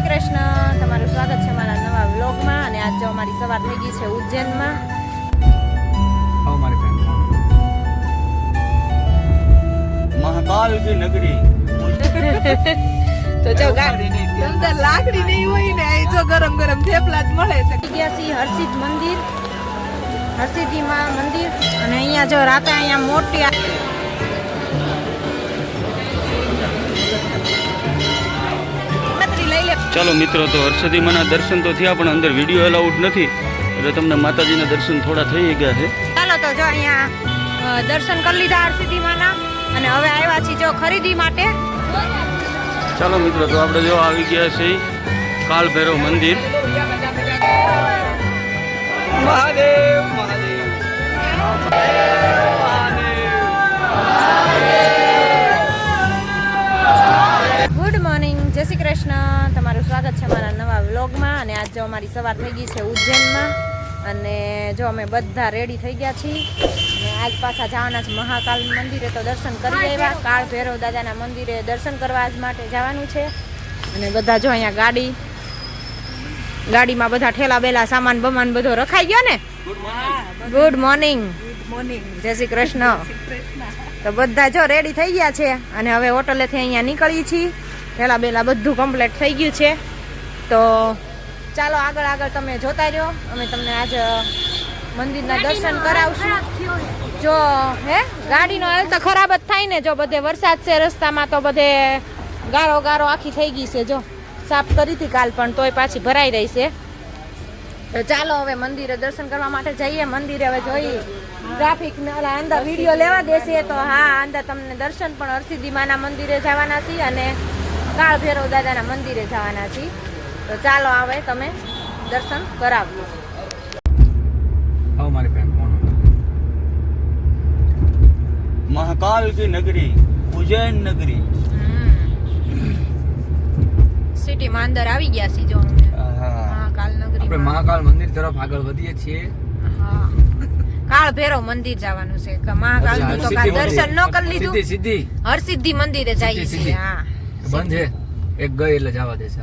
શ્રી કૃષ્ણ, તમારું સ્વાગત છે મારા નવા વ્લોગમાં. અને આજ જો અમારી સવાર થઈ ગઈ છે ઉજ્જૈનમાં. મહાકાલ કી નગરી તો જો અંદર લાકડી નહીં હોય ને આ જો ગરમ ગરમ થેપલા જ મળે છે. ગયા છીએ હરસિદ્ધ મંદિર, હરસિદ્ધિ માં મંદિર. અને અહીંયા જો રાતે અહીંયા મોટી ચાલો મિત્રો, તો હરસિદ્ધિમાના દર્શન તો થયા પણ અંદર વિડીયો અલાઉડ નથી, એટલે તમને માતાજીના દર્શન થોડા થઈ ગયા છે. ચાલો તો જો અહીંયા દર્શન કરી લીધા હરસિદ્ધિ માના અને હવે આવ્યા છીએ જો ખરીદી માટે. ચાલો મિત્રો, તો આપણે જો આવી ગયા છે કાલ ભૈરવ મંદિર. મહાદેવ મહાદેવ ગુડ મોર્નિંગ, જય શ્રી કૃષ્ણ, તમારું સ્વાગત છે મારા નવા વ્લોગમાં. અને આજ જો અમારી સવાર થઈ ગઈ છે ઉજ્જૈનમાં. અને જો અમે બધા રેડી થઈ ગયા છીએ અને આજ પાછા જવાના છે મહાકાલ મંદિરે. તો દર્શન કરી આવ્યા, કાળ ભૈરવ દાદાના મંદિરે દર્શન કરવા આજ માટે જવાનું છે. અને બધા જો અહીંયા ગાડીમાં બધા ઠેલા બેલા સામાન બમાન બધો રખાઈ ગયો ને. ગુડ મોર્નિંગ, જય શ્રી કૃષ્ણ. તો બધા જો રેડી થઈ ગયા છે અને હવે હોટલેથી અહીંયા નીકળીએ છીએ. ઠેલા બેલા બધું કમ્પ્લીટ થઈ ગયું છે. તો ચાલો આગળ આગળ તમે જોતા રહ્યો, અમે તમને આજ મંદિરના દર્શન કરાવશું. જો ગાડીનો હાલ તો ખરાબ જ થાય ને, જો બધે વરસાદ છે રસ્તામાં તો બધે ગારો ગારો આખી થઈ ગઈ છે. જો સાફ કરી હતી કાલ પણ તોય પાછી ભરાઈ રહી છે. તો ચાલો હવે મંદિરે દર્શન કરવા માટે જઈએ. મંદિરે હવે જોઈએ ટ્રાફિક અંદર વિડીયો લેવા દેશે તો હા, અંદર તમને દર્શન પણ હરસિદ્ધિમાના મંદિરે જવાના છીએ અને કાળ ભૈરવ દાદાના મંદિરે જવાના છીએ. તો ચાલો આવે તમે દર્શન કરાવ્યું. મહાકાલ કી નગરી, ઉજ્જૈન નગરી. સિટીમાં અંદર આવી ગયા છીએ જો અમે મહાકાલ નગરી. આપણે મહાકાલ મંદિર તરફ આગળ વધીએ છીએ. હા, કાળ ભૈરવ મંદિર જવાનું છે. મહાકાલ નું તો કાલ દર્શન ન કરી લીધું, સીધી હરસિદ્ધિ મંદિરે જઈએ છીએ. હા, બંધ છે, એક ગઈ એટલે જવા દેશે.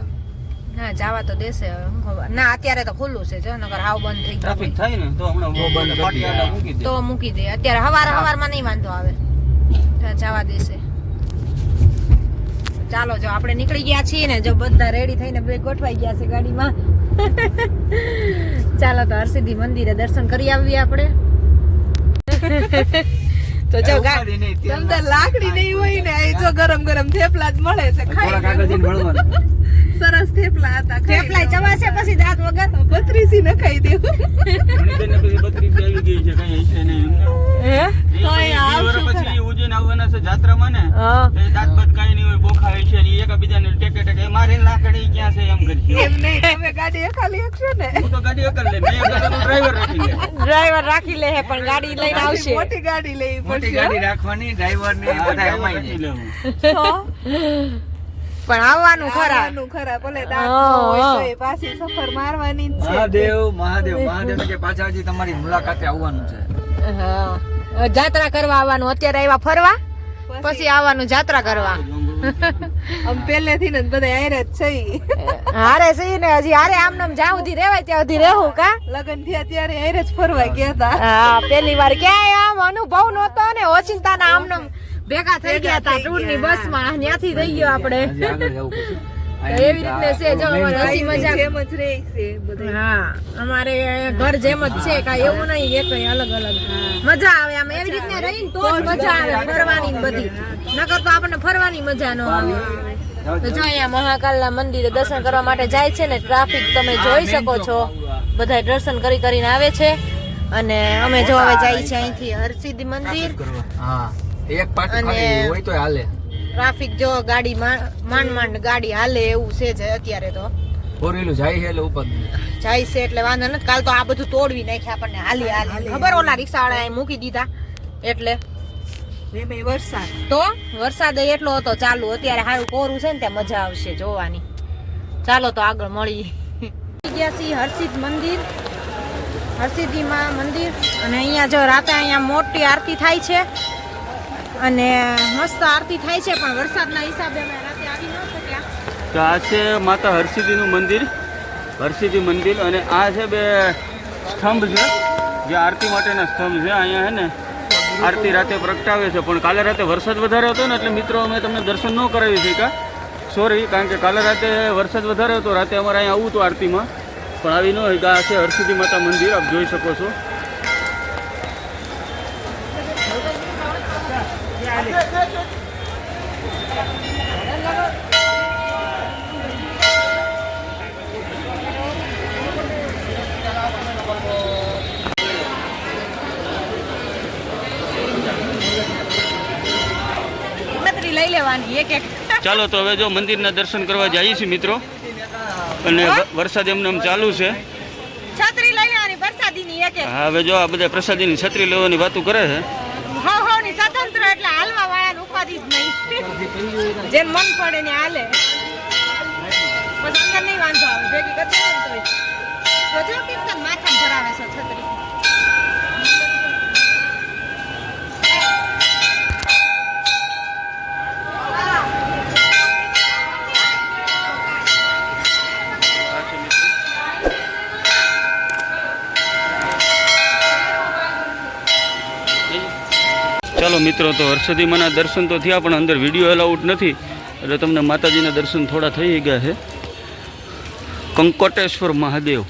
ના જવા તો દેશે હવે, શું ખબર. ના અત્યારે તો ખુલ્લું છે જો, નકર હાવ બંધ થઈ ટ્રાફિક ગયું થાય ને તો હમણાં બંધ પાટિયાડા મૂકી દે. તો મૂકી દે. અત્યારે હવારમાં નહીં વાંધો આવે, જવા દેશે. ચાલો જો આપણે નીકળી ગયા છીએ ને, જો બધા રેડી થઈને બે ગોઠવાઈ ગયા છે ગાડીમાં. ચાલો તો હરસિદ્ધિ મંદિરે દર્શન કરી આવીએ આપણે. તો જો અંદર લાકડી નહીં હોય ને આ જો ગરમ ગરમ થેપલા જ મળે છે. થોડા કાગળ મળવાનું. સરસ થેપલા હતા. થેપલા ચવાશે પછી દાંત વગર બત્રીસી નખાઈ દેવું. મણિબેનને પછી 32 આવી ગઈ છે, કઈ છે નહીં. તોય આવશું પછી ઉજ્જૈન આવવાના છે જાત્રામાં ને, હા. તો એ દાંત બાત કાઈ નહીં હોય, બોખા હોય છે ને એકબીજાને ટેકે ટેકે મારે લાકડી ક્યાં છે એમ કરી. એમ નહીં, તમે ગાડી ખાલી એકશો ને. હું તો ગાડી અકલ લે, મેં ડ્રાઈવર રાખી લે. ડ્રાઈવર રાખી લે પણ ગાડી લઈને આવશે. મોટી ગાડી લેવી મોટી પડશે. ગાડી રાખવાની, ડ્રાઈવર ને બધા અમાઈ રાખી લે હું. પણ આવવાનું ખરા. આવવાનું ખરા, ભલે દાંત ન હોય તોય પાછી સફર મારવાની જ છે. મહાદેવ મહાદેવ મહાદેવ કે પાછા હજી તમારી મુલાકાતે આવવાનું છે. હા, જાત્રા કરવા આવવાનું. અત્યારે આવ્યા ફરવા, પછી આવવાનું જાત્રા કરવા. આમ પહેલેથી ને બધા હારે જ છે. હારે સહી ને, હજી હારે આમ નામ જ્યાં સુધી રેવાય ત્યાં સુધી રહેવું કા. લગન થયા ત્યારે હારે જ ફરવા ગયા હતા. હા, પેલી વાર ક્યાંય આમ અનુભવ નહોતો ને, ઓચિંતાના આમ નામ ભેગા થઈ ગયા હતા ટૂર ની બસ માં. ત્યાંથી થઈ ગયો આપણે. હજી આગળ જવું પડશે. એવી રીતે છે જો અમારે હસી મજાક. જેમ જ રહે છે બધા. હા, અમારે ઘર જેમ જ છે, કાંઈ એવું નહીં કે કઈ અલગ અલગ. મજા આવે આમ એવી રીતે રહીને તો જ મજા આવે ફરવાની ને બધી. નકર તો આપણને ફરવાની મજા ન આવે. તો જો અહીંયા મહાકાલના મંદિરે દર્શન કરવા માટે જાય છે ને, ટ્રાફિક તમે જોઈ શકો છો. બધા દર્શન કરીને આવે છે. અને અમે જો હવે જાય છે અહીંથી હરસિદ્ધિ મંદિર. હા, એક પાટી ખાલી હોય તો હાલે. ટ્રાફિક જો ગાડી માંડ ગાડી હાલે એવું છે જ અત્યારે. તો ફોર વ્હીલર જાય છે એટલે ઉપર જાય છે એટલે વાંધો નથી. કાલ તો આ બધું તોડવી નાખ્યા આપણને હાલી ખબર. ઓલા રિક્ષા વાળા મૂકી દીધા એટલે. એમાંય વરસાદ તો વરસાદ એટલો હતો ચાલુ. અત્યારે સારું કોરું છે ને, ત્યાં મજા આવશે જોવાની. ચાલો તો આગળ મળીએ. ગયા છીએ હરસિદ્ધ મંદિર, હરસિદ્ધિમાં મંદિર. અને અહીંયા જો રાતે અહીંયા મોટી આરતી થાય છે અને મસ્ત આરતી થાય છે. પણ વરસાદના હિસાબે અમે રાતે આવી ન શક્યા. તો આ છે માતા હરસિદ્ધિનું મંદિર, હરસિદ્ધિ મંદિર. અને આ છે બે સ્તંભ છે જે આરતી માટેના સ્તંભ છે. અહીંયા છે ને આરતી રાતે પ્રગટાવે છે, પણ કાલે રાતે વરસાદ વધારે હતો ને એટલે મિત્રો અમે તમને દર્શન ન કરાવી શક્યા, સોરી. કારણ કે કાલે રાતે વરસાદ વધારે હતો, રાતે અમારે અહીંયા આવવું હતું આરતીમાં, પણ આવી ન હોય. આ છે હરસિદ્ધિ માતા મંદિર, આપ જોઈ શકો છો. લઈ લેવાની એક એક. ચાલો તો હવે જો મંદિરના દર્શન કરવા જઈએ છીએ મિત્રો, અને વરસાદ એમને એમ ચાલુ છે. છત્રી લઈ લેવાની વરસાદીની એક એક. હા, હવે જો આ બધા પ્રસાદીની છત્રી લેવાની વાતો કરે છે. ની સ્વતંત્ર એટલે હાલવા વાળાને ઉપાધિ જ નહીં, જેમ મન પડે ને હાલે. પછી અંદર નહીં વાંધો આવે, ભેગી કરતી હોય ને તોય. તો જો કીર્તન માથામાં ભરાવે છે છત્રી. ચાલો મિત્રો, તો હરસિદ્ધિમાના દર્શન તો થયા, પણ અંદર વિડીયો એલાઉડ નથી, એટલે તમને માતાજીના દર્શન થોડા થઈ ગયા છે. કંકોટેશ્વર મહાદેવ.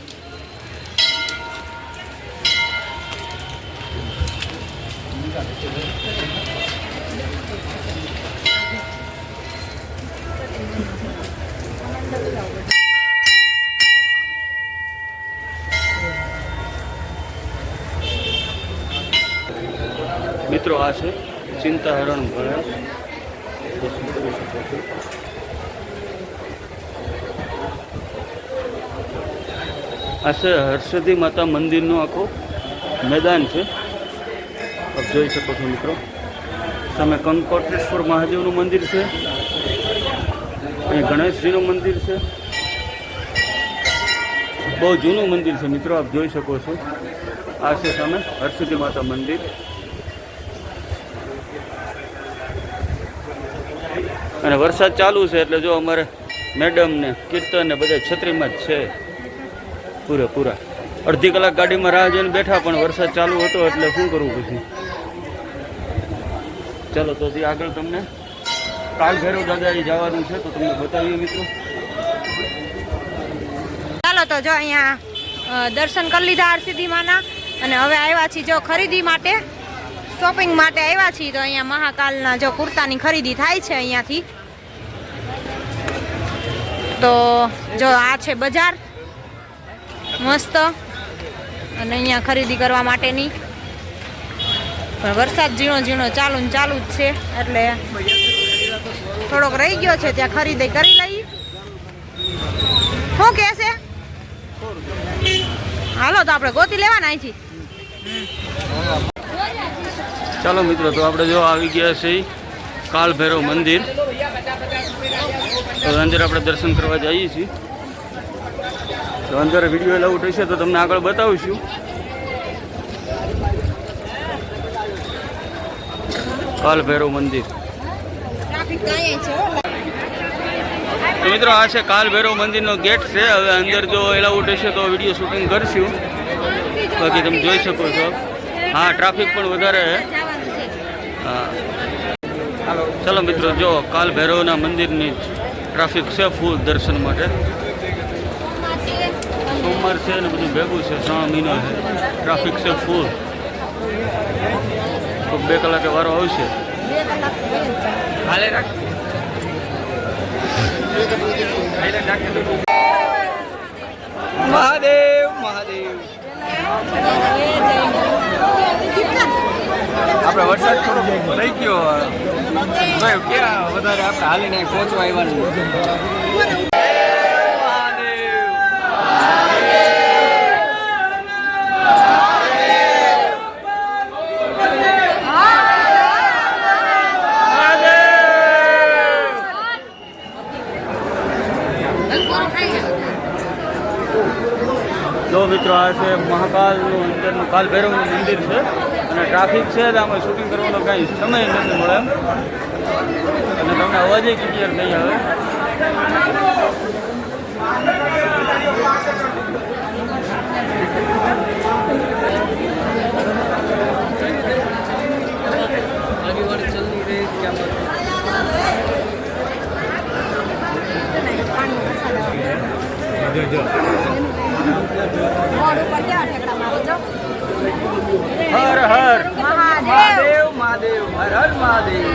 મિત્રો આ છે ચિંતાહરણ ભરણ. આ છે હરસિદ્ધિ માતા મંદિરનો આખો મેદાન છે, આપ જોઈ શકો છો મિત્રો. સામે કંકોટેશ્વર મહાદેવનું મંદિર છે, અહીં ગણેશજીનું મંદિર છે. બહુ જૂનું મંદિર છે મિત્રો, આપ જોઈ શકો છો. આ છે સામે હરસિદ્ધિ માતા મંદિર. અને વરસાદ ચાલુ છે એટલે જો અમારે મેડમ ને કીર્તન ને બધા છત્રીમાં જ છે પૂરેપૂરા. અડધી કલાક ગાડીમાં રાહ જોઈને બેઠા, પણ વરસાદ ચાલુ હતો એટલે શું કરવું પછી. ચાલો તો આગળ તમને કાલ ભૈરવ દાદા જવાનું છે, તો તમને બતાવીએ મિત્રો. ચાલો તો જો અહીંયા દર્શન કરી લીધા હરસિદ્ધિમાના, અને હવે આવ્યા છીએ જો ખરીદી માટે, શોપિંગ માટે આવ્યા છીએ. તો અહીંયા મહાકાલના જો કુર્તાની ખરીદી થાય છે અહીંયાથી. તો જો આ છે બજાર મસ્ત, અને અહીંયા ખરીદી કરવા માટેની. પણ વરસાદ ઝીણો ઝીણો ચાલુ જ છે, એટલે થોડોક રહી ગયો છે, ત્યાં ખરીદી કરી લઈ. શું કે છે? હાલો તો આપણે ગોતી લેવાના અહીંથી. ચાલો મિત્રો, તો આપણે જો આવી ગયા છે કાલ ભૈરવ મંદિર. તો અંદર આપણે દર્શન કરવા જઈએ છીએ. તો અંદર વિડીયો એલાઉડ હશે તો તમને આગળ બતાવીશું. કાલ ભૈરવ મંદિર. તો મિત્રો આ છે કાલ ભૈરવ મંદિરનો ગેટ છે. હવે અંદર જો એલાઉડ હશે તો વિડીયો શૂટિંગ કરશું, બાકી તમે જોઈ શકો છો. હા, ટ્રાફિક પણ વધારે છે. હા, ચાલો મિત્રો, જો કાલ ભૈરવના મંદિરની ટ્રાફિક છે ફૂલ દર્શન માટે. સોમવાર છે ને બધું ભેગું છે, 3 મહિનો છે, ટ્રાફિક છે ફૂલ. તો 2 કલાકે વારો આવશે. મહાદેવ મહાદેવ. આપણે વરસાદ થોડો થઈ ગયો, ક્યાં વધારે આપણે હાલીને પહોંચવા આવ્યા. જો મિત્રો આ છે મહાકાલનું અંદરનું કાલ ભૈરવનું મંદિર છે, અને ટ્રાફિક છે તો આમાં શૂટિંગ કરવાનો કાંઈ સમય નથી મળે એમ, અને તમને અવાજે ક્લિયર નહીં આવે. હર હર મહાદેવ મહાદેવ હર હર મહાદેવ.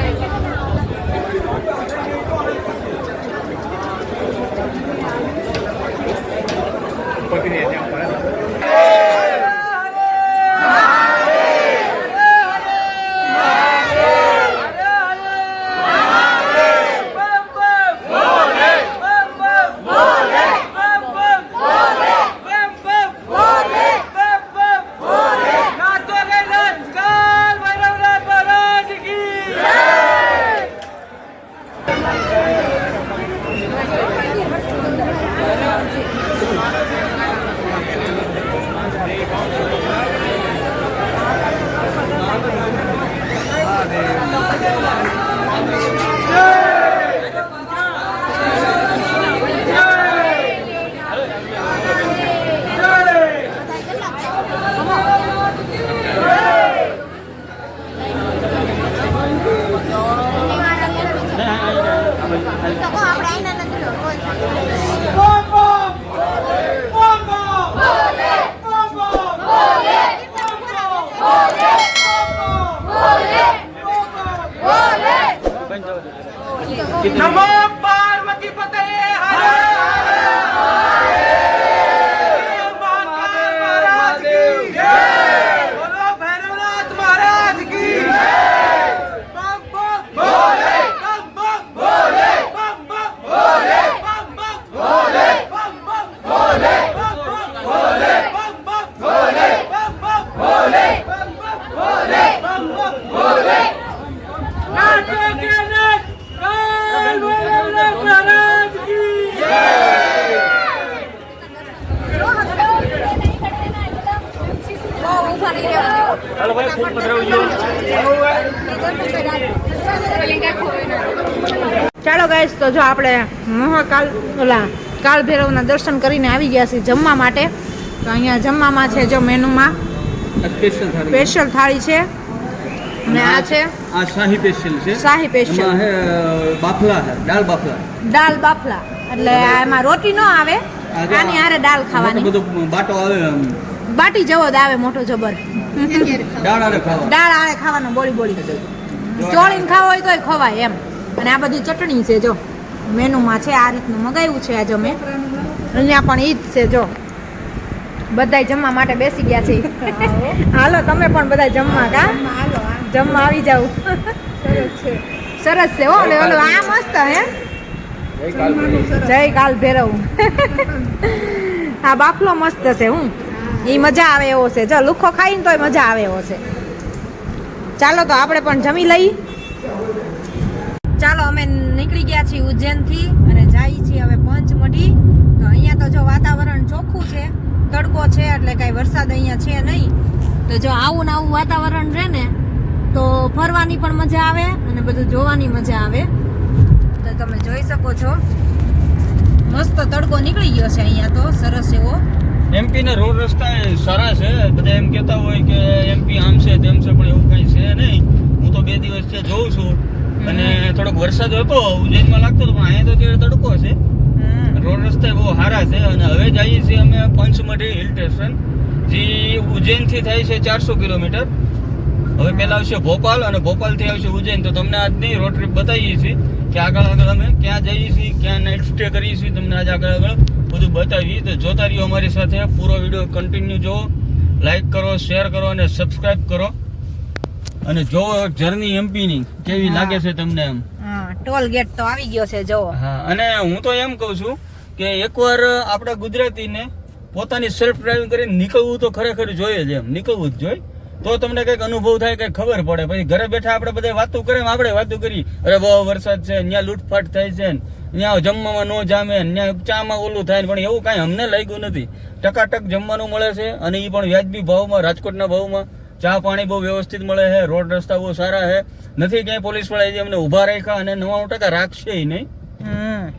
નમો પાર્વતી પતયે હર મહાદેવ કી જય. બોલો ભૈરવનાથ મહારાજ કી જય. બમ બમ ભોલે, બમ બમ ભોલે, બમ બમ ભોલે, બમ બમ ભોલે, બમ બમ ભોલે, બમ બમ ભોલે, બમ બમ ભોલે, બમ બમ ભોલે, બમ બમ ભોલે, બમ બમ ભોલે. નાચો કે નાચ કાલ ભૈરવનાથ મહારાજ કી જય. હાલો ભાઈ ફૂલ પધરાવજો. ચાલો ગાઈસ, તો જો આપણે મહાકાલ ઓલા કાલ ભૈરવના દર્શન કરીને આવી ગયા છીએ જમવા માટે. તો અહીંયા જમવામાં છે જો મેનુમાં સ્પેશિયલ થાળી છે અને આ છે આ શાહી સ્પેશિયલ છે. શાહી સ્પેશિયલ એમાં હે બાફલા છે, દાળ બાફલા. દાલ બાફલા, એટલે એમાં રોટી ન આવે, આની હારે દાલ ખાવાની. બધો બાટો આવે આમ. બાટી જેવો જ આવે મોટો જબર. દાળ આરે ખાવા. દાળ આરે ખાવાનો, બોળી બોળી ચોળીને ખાવો હોય તોય ખવાય એમ. અને આ બધી ચટણી છે જો મેનુમાં છે, આ રીતનું મગાવ્યું છે આજે અમે. અહીંયા પણ ઈ જ છે જો, બધાય જમવા માટે બેસી ગયા છે. હાલો તમે પણ બધા જમવા, કા જમવા આવી જાવ. સરસ છે હો. ઓલો આ મસ્ત હે, જય કાલ ભૈરવ. આ બાફલો મસ્ત છે. હું ઈ મજા આવે એવો છે જો, લુખો ખાઈને તોય મજા આવે એવો છે. ચાલો તો આપણે પણ જમી લઈ. ચાલો અમે નીકળી ગયા છીએ ઉજ્જૈનથી અને જઈએ છીએ હવે પંચમઢી. તો અહીંયા તો જો વાતાવરણ ચોખ્ખું છે, તડકો છે, એટલે કાંઈ વરસાદ અહીંયા છે નહીં. તો જો આવું ને આવું વાતાવરણ રહે ને તો ફરવાની પણ મજા આવે અને બધું જોવાની મજા આવે. તો તમે જોઈ શકો છો મસ્ત તડકો નીકળી ગયો છે અહીંયા તો, સરસ એવો. એમપી ના રોડ રસ્તા સારા છે. બધા એમ કહેતા હોય કે એમપી આમ છે તેમ છે, પણ એવું કઈ છે નહીં. હું તો 2 દિવસથી જોઉં છું અને થોડોક વરસાદ હતો ઉજ્જૈનમાં લાગતો હતો, પણ અહીંયા તો અત્યારે તડકો છે. રોડ રસ્તા બહુ સારા છે. અને હવે જઈએ છીએ અમે પંચમઢી હિલ સ્ટેશન, જે ઉજ્જૈનથી થાય છે 400 કિલોમીટર. હવે પહેલા આવશે ભોપાલ અને ભોપાલથી આવશે ઉજ્જૈન. તો તમને આજની રોડ ટ્રીપ બતાવીએ છીએ કે આગળ અમે ક્યાં જઈએ છીએ, ક્યાં નાઇટ સ્ટે કરીએ છીએ, તમને આજે આગળ બધું બતાવીએ. તો જોતા રહ્યો અમારી સાથે, પૂરો વિડીયો કન્ટિન્યુ જુઓ, લાઈક કરો, શેર કરો અને સબસ્ક્રાઇબ કરો. અને જો જર્ની એમપી ની કેવી લાગે છે તમને એમ. ટોલ ગેટ તો આવી ગયો છે જો. હા, અને હું તો એમ કહું છું કે એકવાર આપણા ગુજરાતીને પોતાની સેલ્ફ ડ્રાઇવિંગ કરીને નીકળવું તો ખરેખર જોઈએ જ, એમ નીકળવું જ જોઈએ. તો તમને કઈક અનુભવ થાય, કઈક ખબર પડે. પછી ઘરે બેઠા આપણે બધા વાતો કરે, આપણે વાતો કરી, અરે બહુ વરસાદ છે, ત્યાં લૂંટફાટ થાય છે, ત્યાં જમવામાં નો જામે, ત્યાં ચામાં ઓલું થાય, પણ એવું કાંઈ અમને લાગ્યું નથી. ટકાટક જમવાનું મળે છે અને એ પણ વ્યાજબી ભાવમાં, રાજકોટના ભાવમાં. ચા પાણી બહુ વ્યવસ્થિત મળે છે, રોડ રસ્તા બહુ સારા છે, નથી ક્યાંય પોલીસ વાળા અમને ઉભા રાખ્યા અને 99% રાખશે નહીં.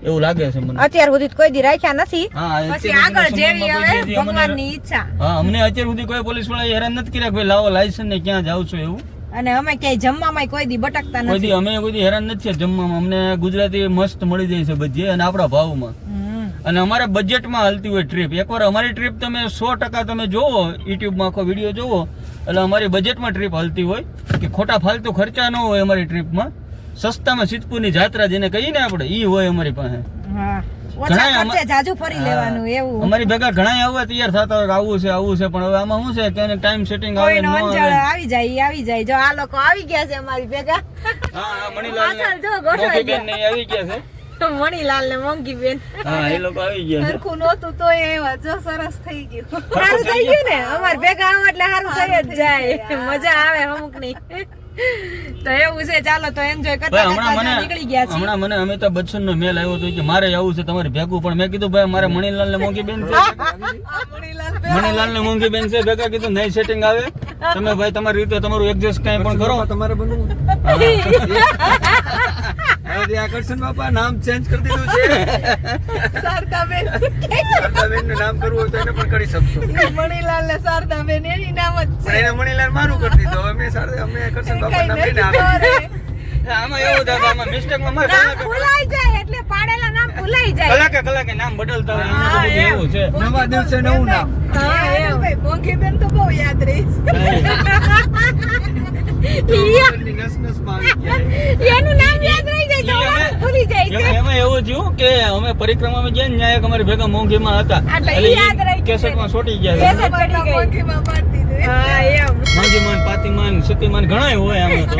એવું લાગે છે મને. અત્યાર સુધી તો કોઈ દી રાખ્યા નથી. હા, પછી અત્યાર આગળ સુધીના જેવી સમયમાં કોઈ હવે દી અમને- ભગવાનની ઈચ્છા. હા, અમને અત્યાર સુધી કોઈ પોલીસ વાળા હેરાન નથી કર્યા કે ભાઈ લાવો લાયસન્સ ને ક્યાં જાવ છો એવું. અને અમે ક્યાંય જમવામાં કોઈ દી બટકતા કોઈ દી નથી. અમે કોઈ દી હેરાન નથી થયા જમવામાં. અમને ગુજરાતી મસ્ત મળી જાય છે બધી અને આપણા ભાવમાં. હમ. અને અમારે બજેટમાં હાલતી હોય ટ્રીપ. એકવાર અમારી ટ્રીપ તમે 100% તમે જોવો, યુટ્યુબમાં આખો વિડીયો જોવો, એટલે અમારી બજેટમાં ટ્રીપ હાલતી હોય કે ખોટા ફાલતુ ખર્ચા ન હોય અમારી ટ્રીપમાં. સસ્તામાં સિદ્ધપુરની જાત્રા જેને કહીએ ને આપણે, ઈ હોય અમારી પાસે. હા. ઓછા ઘણાય ખર્ચે જાજુ ફરી લેવાનું એવું. અમારી ભેગા ઘણા આવવા તૈયાર થતા હોય કે આવું છે પણ હવે આમાં શું છે કે ટાઈમ સેટિંગ આવે કોઈનો ન અંજળ આવે. આવી જાય ઈ આવી જાય. જો આ લોકો આવી ગયા છે અમારી ભેગા. હા, મણીલાલ પાછળ જો ગોઠવાઈ બેન ને આવી ગયા છે. મણીલાલ ને મોંઘી બેન. હા, એ લોકો આવી ગયા છે. સરખું નહોતું તો એવા જો સરસ થઈ ગયું. સારું થઈ ગયું ને અમાર ભેગા આવો એટલે સારું થઈ જ જાય. મજા આવે અમુક ની. તો એવું છે. ચાલો તો એન્જોય કરતા ભાઈ, કરતા જો નીકળી ગયા છીએ. હમણાં મને અમિતાભ બચ્ચન નો મેલ આવ્યો હતો કે મારે આવું છે તમારે ભેગું. પણ મેં કીધું ભાઈ મારે મણીલાલ ને મોંઘી બેન છે, મણીલાલ ને મોંઘી બેન છે ભેગા. કીધું નહીં સેટિંગ આવે. તમે ભાઈ તમારી રીતે તમારું એડજસ્ટ કઈ પણ કરો. તમારે બનવું હવે આકર્ષણ બાપા નામ ચેન્જ કરી દીધું છે. શારદાબેન શારદાબેન નું નામ કરવું હોય તો એને પણ કરી શકશો. મણીલાલ ને શારદાબેન એની નામ જ પણ છે. એને મણીલાલ મારું કરી દીધું. હવે અમે અમે આકર્ષણ બાપા નામ લઈને આવે. આમાં એવું થાય કે આમાં મિસ્ટેકમાં મારે નામ ભૂલાઈ જાય એટલે પાડેલા નામ ભૂલાઈ જાય. કલાકે નામ બદલતા હોય. એમાં તો બધું એવું છે. નવા દિવસે નવું નામ. હા, એમ. ભાઈ મોંઘી બેન તો બહુ યાદ રહીશ. નસ નસમાં આવી ગયા. એનું નામ યાદ રહી જાય તો અમારું ભૂલી જાય છે. એમાં એવું થયું કે અમે પરિક્રમામાં ગયા ને ત્યાં એક અમારી ભેગા મોંઘીમાં હતા. એટલે એટલે ઈ યાદ રહી ઈ ગયું. કેસેટમાં ચોંટી ગયા છે. કેસેટ ચડી ગઈ. મોંઘીમાં પાડી દીધું. હા, એમ. મોંઘીમાન, પાતીમાન, સતીમાન ઘણાય હોય આમાં તો.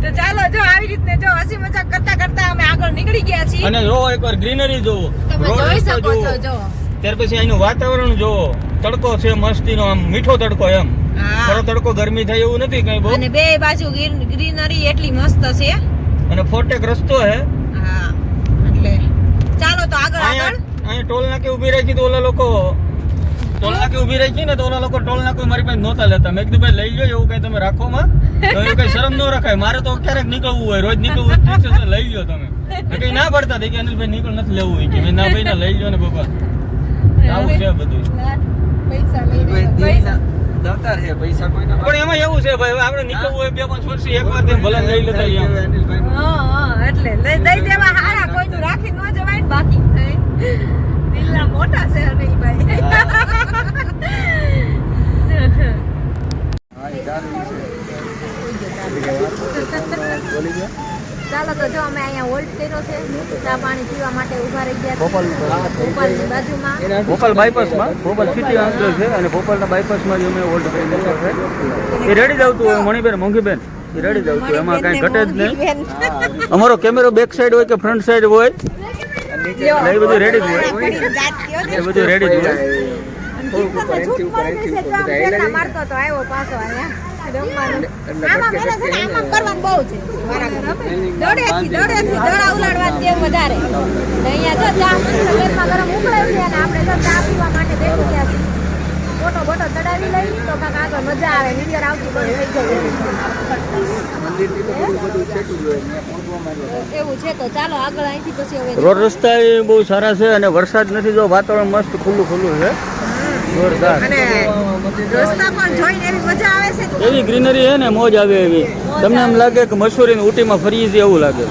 તો ચાલો જો આવી રીતને જો હસી મજાક કરતા કરતા અમે આગળ નીકળી ગયા છીએ. અને જોવો એકવાર ગ્રીનરી જોવો, તમે રોડ જોઈ રસ્તો શકો છો. જોવો. જો ત્યાર પછી અહીંનું વાતાવરણ જોવો. તડકો છે મસ્તીનો, આમ મીઠો તડકો એમ. હા. ખરો તડકો ગરમી થાય એવું નથી કઈ બહુ. અને બે બાજુ ગ્રીનરી એટલી મસ્ત છે. અને ફોટેક રસ્તો હે. હા, એટલે ચાલો તો આગળ અહીંયા ટોલ નાકે ઊભી રાખી તો ઓલા લોકો ટોલ નાકે ઊભી રાખી ને તો ઓલા લોકો ટોલ નાકે મારી પાસે નહોતા લેતા. મેં કીધું ભાઈ લઈ લો એવું કઈ તમે રાખો માં, તો એવું કઈ શરમ ન રખાય. મારે તો ક્યારેક નીકળવું હોય, રોજ નીકળવું હોય, ઠીક છે તો લઈ લો તમે. મેં કઈ ના પડતા કે અનિલભાઈ નીકળ નથી લેવું હોય કે ના ભાઈ ના લઈ લો ને બાપા. આવું છે બધું. પૈસા લઈ ભાઈ લેવા. દિલના દાતાર છે. પૈસા કોઈના પણ એમાં એવું છે ભાઈ, હવે આપણે નીકળવું હોય 2-5 વર્ષથી એકવાર તેમ ભલે લઈ લેતા એમ. અનિલભાઈ હા, એટલે દઈ દેવા હારા, કોઈનું રાખી ન જવાય ને બાકી. દિલના મોટા છે અનિલભાઈ. ચાલો તો જો અમે અહીંયા હોલ્ડ કર્યો છે. ચા પાણી પીવા માટે ઊભા રહી ગયા છે. ભોપાલની બાજુમાં. ભોપાલ બાયપાસમાં, ભોપાલ સિટી અંદર છે અને ભોપાલના બાયપાસમાં જ અમે હોલ્ડ કરી દીધો છે. એ રેડી જ આવતું હોય મણીબેન, મોંઘીબેન, એ રેડી જ આવતું હોય. એમાં કાંઈ ઘટે જ નહીં. અમારો કેમેરો બેક સાઈડ હોય કે ફ્રન્ટ સાઈડ હોય, એટલે એ બધું રેડી જ હોય. એ બધું રેડી જ હોય. મારતો તો આવ્યો પાછો અહીંયા રમવાનું. આમાં મેરે છે ને આમાં કરવાનું બહુ છે. દોડેથી દડા ઉલાડવાની ટેવ વધારે. તો અહીંયા જો ચા મસ્ત ગરમા ગરમ ઉકળે છે અને આપણે જો ચા પીવા માટે બેસી ગયા છીએ. ફોટો બોટો ચડાવી લઈ તો કાંક આગળ મજા આવે. નીચે આવતી બંધ થઈ જાય એવું છે. તો ચાલો આગળ અહીંથી પછી હવે રોડ રસ્તા એ બહુ સારા છે અને વરસાદ નથી. જો વાતાવરણ મસ્ત ખુલ્લું છે. જોરદાર. અને રસ્તા પણ જોઈને એવી મજા આવે છે. એવી ગ્રીનરી છે ને મોજ આવે એવી. તમને એમ લાગે કે મસૂરી ને ઊટીમાં ફરીએ છીએ એવું લાગે.